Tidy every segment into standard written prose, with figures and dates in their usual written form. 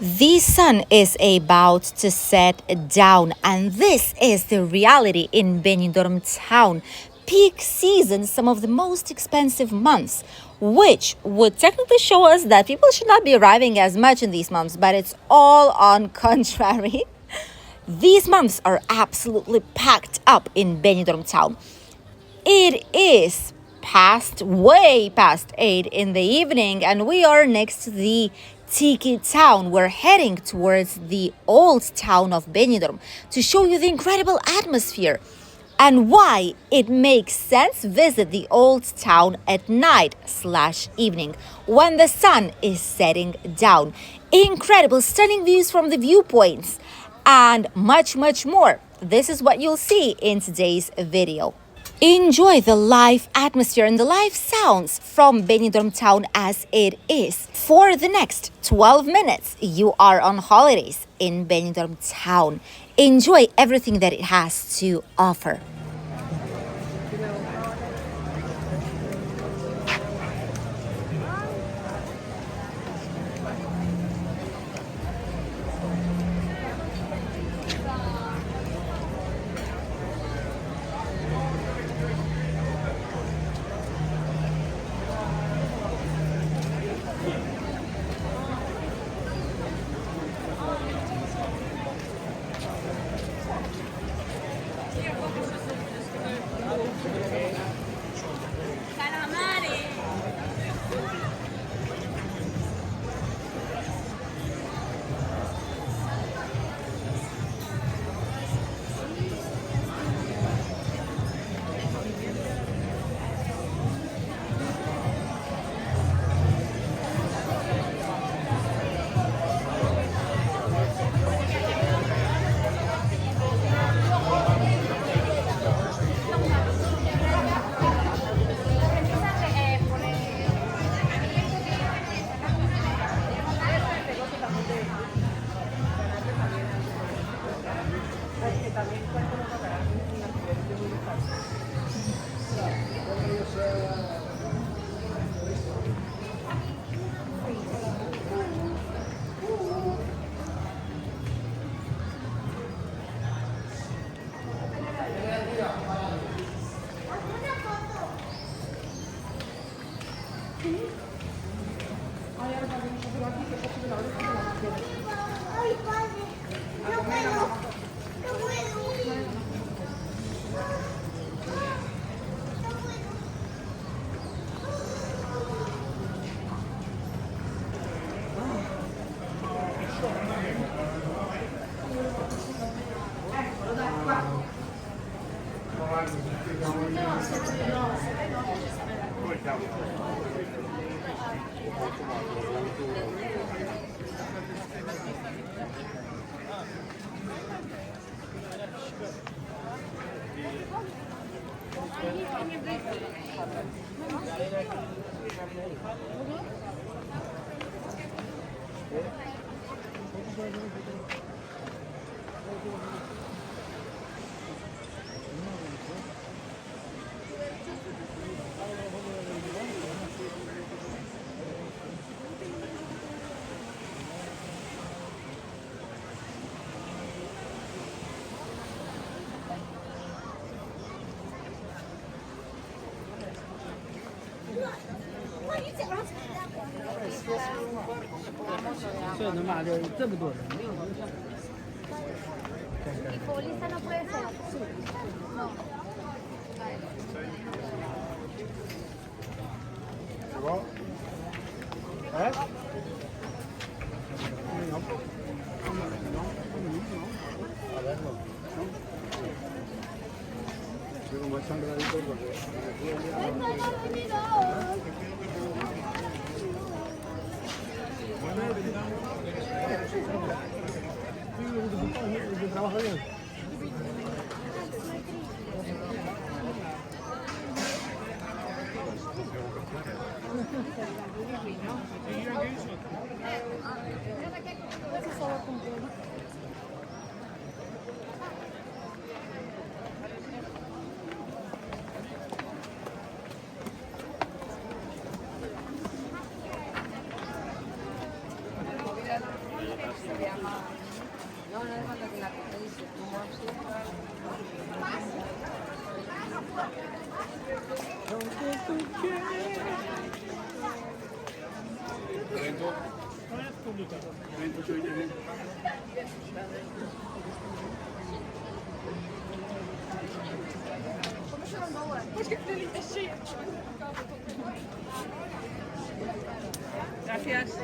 The sun is about to set down, and this is the reality in Benidorm town. Peak season, some of the most expensive months, which would technically show us that people should not be arriving as much in these months, but it's all on contrary. These months are absolutely packed up in Benidorm town. It is way past 8 in the evening, and we are next to the Tiki town. We're heading towards the old town of Benidorm to show you the incredible atmosphere and why it makes sense visit the old town at night/evening when the sun is setting down. Incredible, stunning views from the viewpoints and much more. This is what you'll see in today's video. Enjoy the live atmosphere and the live sounds from Benidorm town as it is. For the next 12 minutes, you are on holidays in Benidorm town. Enjoy everything that it has to offer.所以能把这么多人。Y futbolista no puede ser. ¿Eh? A verlo. Sí, como es sangradito porque... Trabaja bien. Gracias.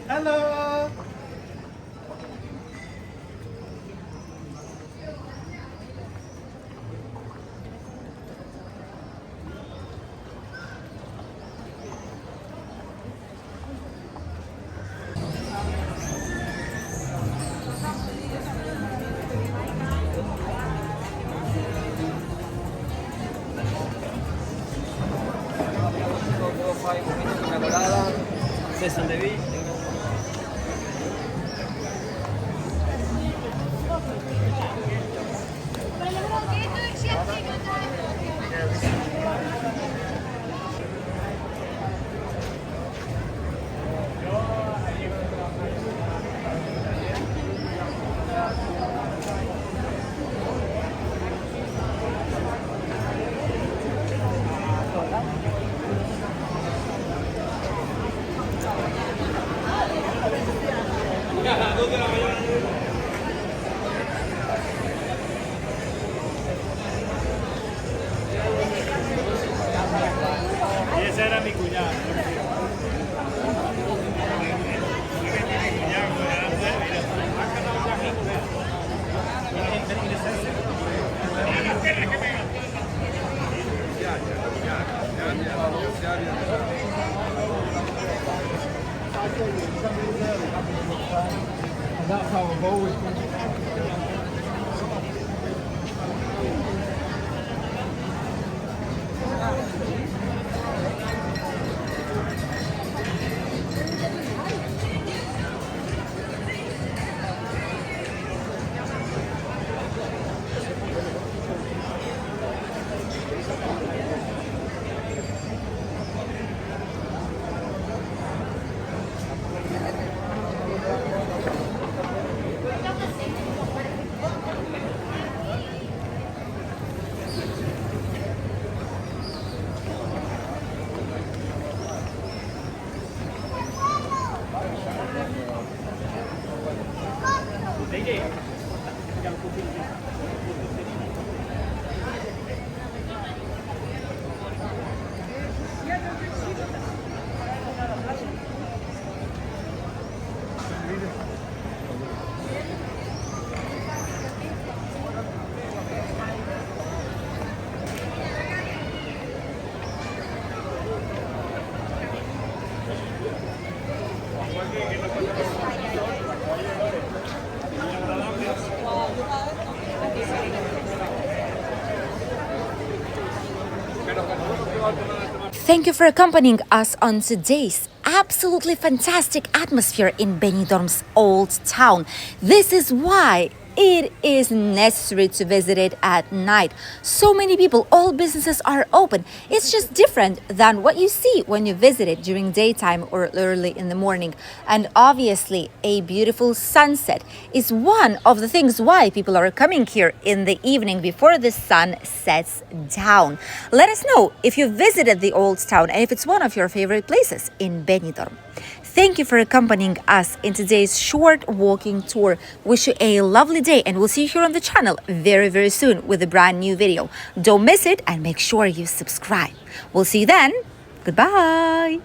Hello. Una colada, César de Ville. Esa era mi cuñada. Ya, That's how I've always been. Thank you for accompanying us on today's absolutely fantastic atmosphere in Benidorm's old town. This is why it is necessary to visit it at night. So many people, all businesses are open. It's just different than what you see when you visit it during daytime or early in the morning. And obviously, a beautiful sunset is one of the things why people are coming here in the evening before the sun sets down. Let us know if you visited the old town and if it's one of your favorite places in Benidorm. Thank you for accompanying us in today's short walking tour. Wish you a lovely day and we'll see you here on the channel very soon with a brand new video. Don't miss it and make sure you subscribe. We'll see you then. Goodbye.